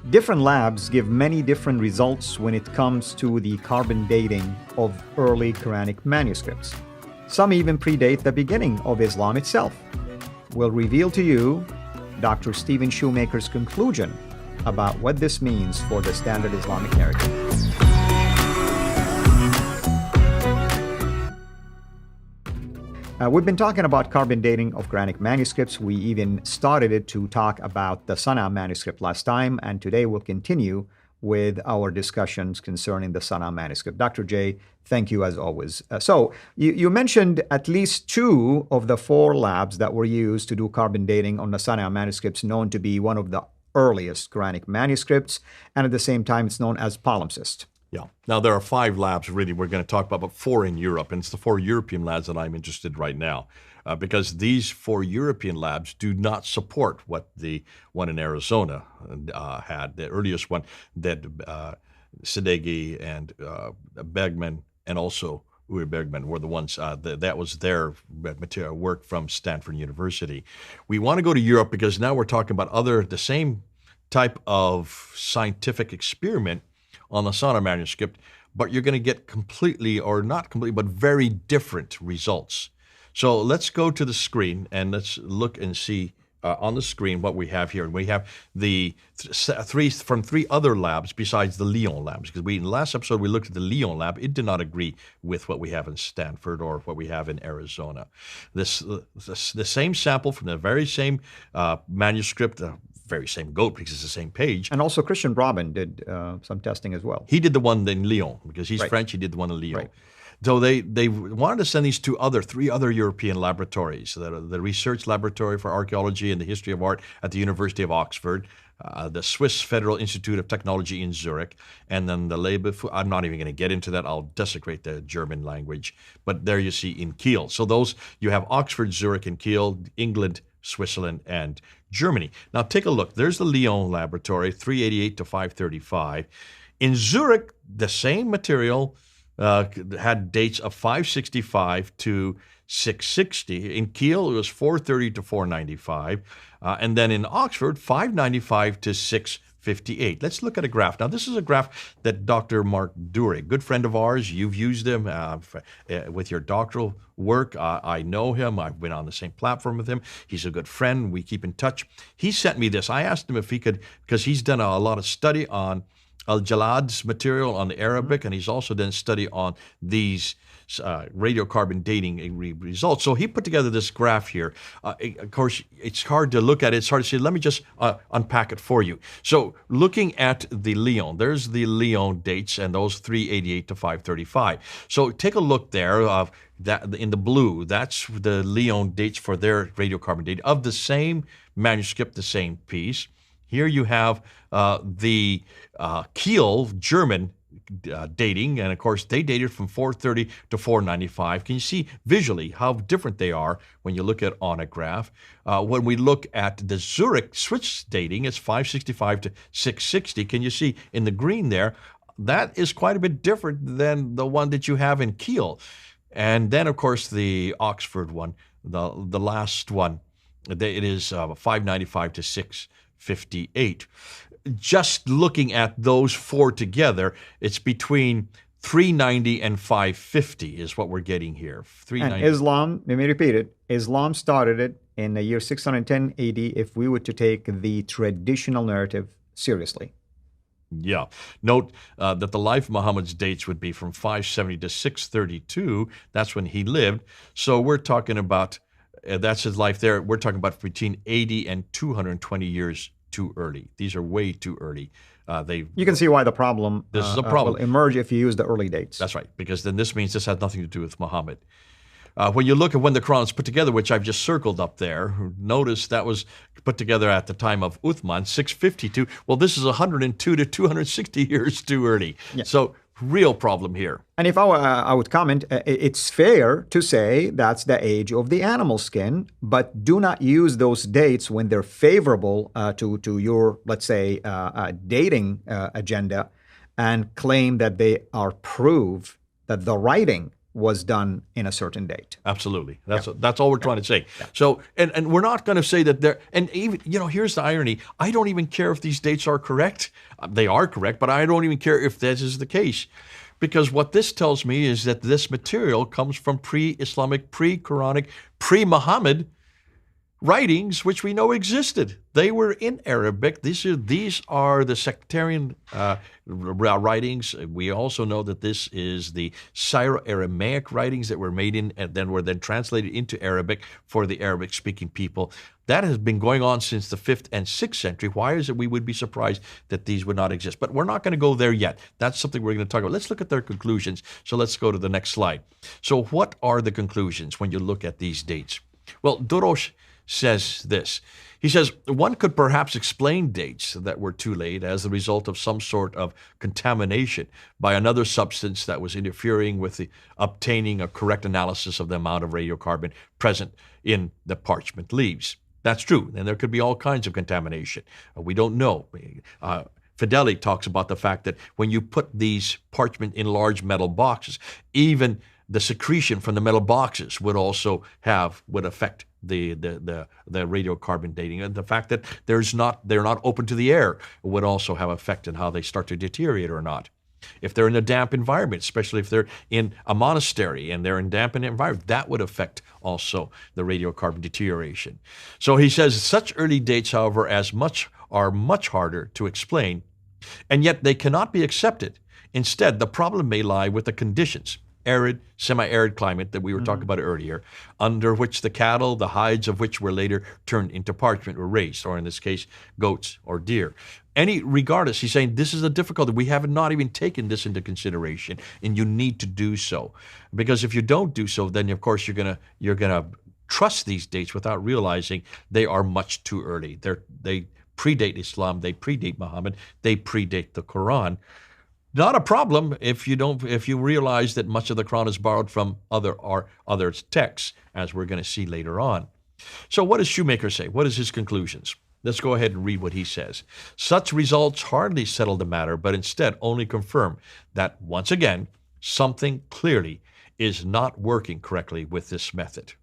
Different labs give many different results when it comes to the carbon dating of early Quranic manuscripts. Some even predate the beginning of Islam itself. We'll reveal to you Dr. Stephen Shoemaker's conclusion about what this means for the standard Islamic narrative. We've been talking about carbon dating of Quranic manuscripts. We even started it to talk about the Sana manuscript last time, and today we'll continue with our discussions concerning the Sana manuscript. Dr. J, thank you as always. So you mentioned at least 2 of the 4 labs that were used to do carbon dating on the Sana manuscripts known to be one of the earliest Quranic manuscripts, and at the same time it's known as palimpsest. Yeah. Now, there are 5 labs really we're going to talk about, but 4 in Europe. And it's the 4 European labs that I'm interested in right now, because these 4 European labs do not support what the one in Arizona had. The earliest one that Sadeghi and Bergman and also Uri Bergman were the ones, that was their material work from Stanford University. We want to go to Europe because now we're talking about the same type of scientific experiment on the Sana manuscript, but you're going to get completely, or not completely, but very different results. So let's go to the screen and let's look and see on the screen what we have here. We have the 3 other labs besides the Lyon labs, because in the last episode we looked at the Lyon lab. It did not agree with what we have in Stanford or what we have in Arizona. The same sample from the very same manuscript, very same goat because it's the same page. And also Christian Brabant did some testing as well. He did the one in Lyon because he's French. He did the one in Lyon. Right. So they wanted to send these to 3 other European laboratories, the Research Laboratory for Archaeology and the History of Art at the University of Oxford, the Swiss Federal Institute of Technology in Zurich, and then the I'm not even going to get into that. I'll desecrate the German language. But there you see in Kiel. So those, you have Oxford, Zurich, and Kiel, England, Switzerland, and Germany. Now take a look. There's the Lyon laboratory, 388 to 535. In Zurich, the same material had dates of 565 to 660. In Kiel, it was 430 to 495. And then in Oxford, 595 to 658. Let's look at a graph. Now, this is a graph that Dr. Mark Dury, good friend of ours, you've used him with your doctoral work. I know him. I've been on the same platform with him. He's a good friend. We keep in touch. He sent me this. I asked him if he could, because he's done a lot of study on Al-Jalad's material on the Arabic, and he's also done study on these radiocarbon dating results. So he put together this graph here. Of course, it's hard to look at it. It's hard to see. Let me just unpack it for you. So looking at the Lyon, there's the Lyon dates and those 388 to 535. So take a look there. That in the blue, that's the Lyon dates for their radiocarbon dating of the same manuscript, the same piece. Here you have the Kiel German dating, and of course they dated from 430 to 495. Can you see visually how different they are when you look at on a graph? When we look at the Zurich Swiss dating, it's 565 to 660. Can you see in the green there? That is quite a bit different than the one that you have in Kiel. And then of course the Oxford one, the last one, it is 595 to 658. Just looking at those 4 together, it's between 390 and 550 is what we're getting here. 390. And Islam, let me repeat it, Islam started it in the year 610 AD if we were to take the traditional narrative seriously. Yeah. Note that the life of Muhammad's dates would be from 570 to 632. That's when he lived. So we're talking about, that's his life there. We're talking about between 80 and 220 years too early. These are way too early. You can see why the problem, this is a problem. Will emerge if you use the early dates. That's right, because then this means this had nothing to do with Muhammad. When you look at when the Quran is put together, which I've just circled up there, notice that was put together at the time of Uthman, 652. Well, this is 102 to 260 years too early. Yeah. So real problem here. And if I would comment, it's fair to say that's the age of the animal skin, but do not use those dates when they're favorable to your, let's say, dating agenda, and claim that they are proof that the writing was done in a certain date. Absolutely. That's all we're trying to say. Yeah. So, and we're not going to say that they're, and even, here's the irony. I don't even care if these dates are correct. They are correct, but I don't even care if this is the case. Because what this tells me is that this material comes from pre-Islamic, pre-Quranic, pre-Muhammad writings which we know existed. They were in Arabic. These are the sectarian writings. We also know that this is the Syro-Aramaic writings that were made in and then were translated into Arabic for the Arabic-speaking people. That has been going on since the 5th and 6th century. Why is it we would be surprised that these would not exist? But we're not going to go there yet. That's something we're going to talk about. Let's look at their conclusions. So let's go to the next slide. So what are the conclusions when you look at these dates? Well, Dorosh says this. He says, one could perhaps explain dates that were too late as the result of some sort of contamination by another substance that was interfering with the obtaining a correct analysis of the amount of radiocarbon present in the parchment leaves. That's true, and there could be all kinds of contamination. We don't know. Fideli talks about the fact that when you put these parchment in large metal boxes, even the secretion from the metal boxes would affect the radiocarbon dating, and the fact that they're not open to the air would also have effect on how they start to deteriorate or not. If they're in a damp environment, especially if they're in a monastery and they're in damp environment, that would affect also the radiocarbon deterioration. So he says such early dates, however, are much harder to explain, and yet they cannot be accepted. Instead, the problem may lie with the conditions, arid, semi-arid climate that we were talking about earlier, under which the cattle, the hides of which were later turned into parchment, were raised, or in this case, goats or deer. Regardless, he's saying this is a difficulty. We have not even taken this into consideration, and you need to do so. Because if you don't do so, then of course you're gonna trust these dates without realizing they are much too early. They predate Islam, they predate Muhammad, they predate the Quran. Not a problem if you realize that much of the Quran is borrowed from other texts, as we're going to see later on. So what does Shoemaker say? What is his conclusions? Let's go ahead and read what he says. Such results hardly settle the matter, but instead only confirm that, once again, something clearly is not working correctly with this method.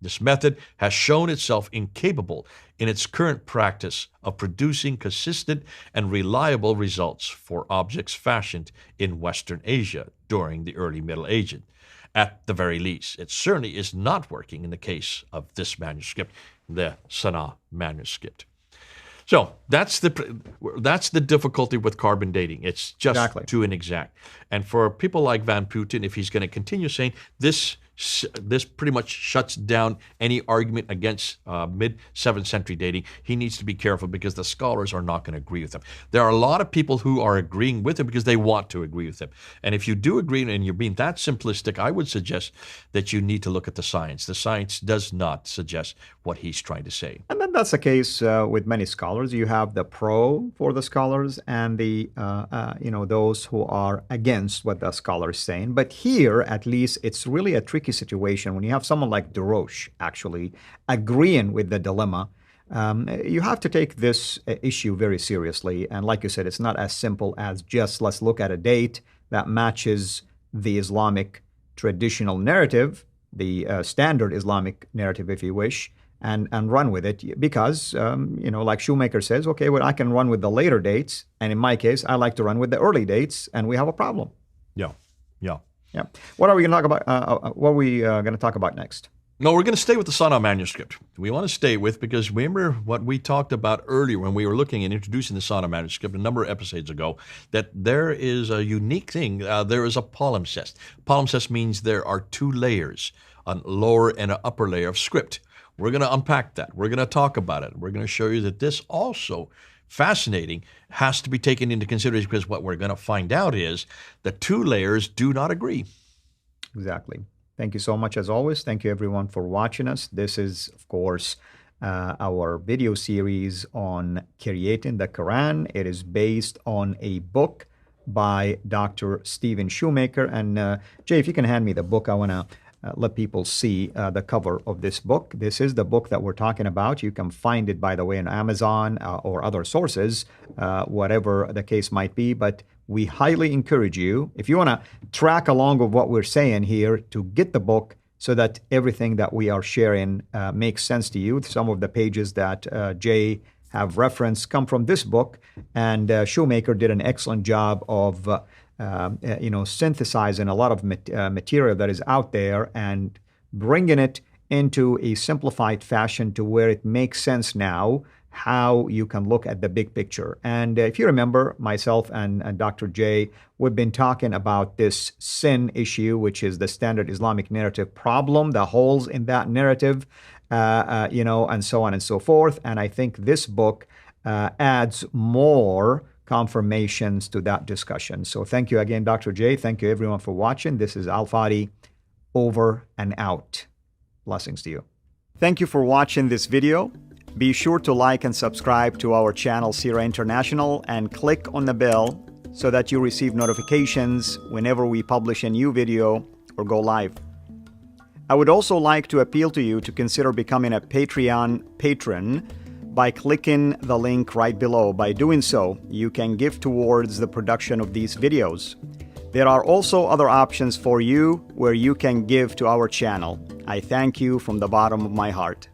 This method has shown itself incapable in its current practice of producing consistent and reliable results for objects fashioned in Western Asia during the early Middle Ages. At the very least, it certainly is not working in the case of this manuscript, the Sana'a manuscript. So that's the difficulty with carbon dating. It's just too inexact. And for people like Van Putten, if he's going to continue saying this pretty much shuts down any argument against mid-7th century dating, he needs to be careful because the scholars are not going to agree with him. There are a lot of people who are agreeing with him because they want to agree with him. And if you do agree and you're being that simplistic, I would suggest that you need to look at the science. The science does not suggest what he's trying to say. And then that's the case with many scholars. You have the pro for the scholars and the those who are against what the scholar is saying. But here, at least, it's really a tricky situation when you have someone like Dorosh actually agreeing with the dilemma. You have to take this issue very seriously. And like you said, it's not as simple as just let's look at a date that matches the Islamic traditional narrative, the standard Islamic narrative, if you wish, and run with it. Because, like Shoemaker says, okay, well, I can run with the later dates. And in my case, I like to run with the early dates, and we have a problem. Yeah. Yeah. What are we going to talk about? What are we going to talk about next? No, we're going to stay with the Sana'a manuscript. We want to stay with, because remember what we talked about earlier when we were looking and introducing the Sana'a manuscript a number of episodes ago, that there is a unique thing. There is a palimpsest. Palimpsest means there are two layers, a lower and an upper layer of script. We're going to unpack that. We're going to talk about it. We're going to show you that this also, fascinating, has to be taken into consideration, because what we're going to find out is the two layers do not agree. Exactly. Thank you so much, as always. Thank you, everyone, for watching us. This is, of course, our video series on creating the Quran. It is based on a book by Dr. Stephen Shoemaker. And Jay, if you can hand me the book, I want to let people see the cover of this book. This is the book that we're talking about. You can find it, by the way, on Amazon or other sources, whatever the case might be. But we highly encourage you, if you want to track along with what we're saying here, to get the book so that everything that we are sharing makes sense to you. Some of the pages that Jay have referenced come from this book, and Shoemaker did an excellent job of synthesizing a lot of material that is out there and bringing it into a simplified fashion to where it makes sense now how you can look at the big picture. And if you remember, myself and Dr. J, we've been talking about this sin issue, which is the standard Islamic narrative problem, the holes in that narrative, and so on and so forth. And I think this book adds more confirmations to that discussion. So thank you again, Dr. J. Thank you, everyone, for watching. This is Al Fadi, over and out. Blessings to you. Thank you for watching this video. Be sure to like and subscribe to our channel, Sira International, and click on the bell so that you receive notifications whenever we publish a new video or go live. I would also like to appeal to you to consider becoming a Patreon patron by clicking the link right below. By doing so, you can give towards the production of these videos. There are also other options for you where you can give to our channel. I thank you from the bottom of my heart.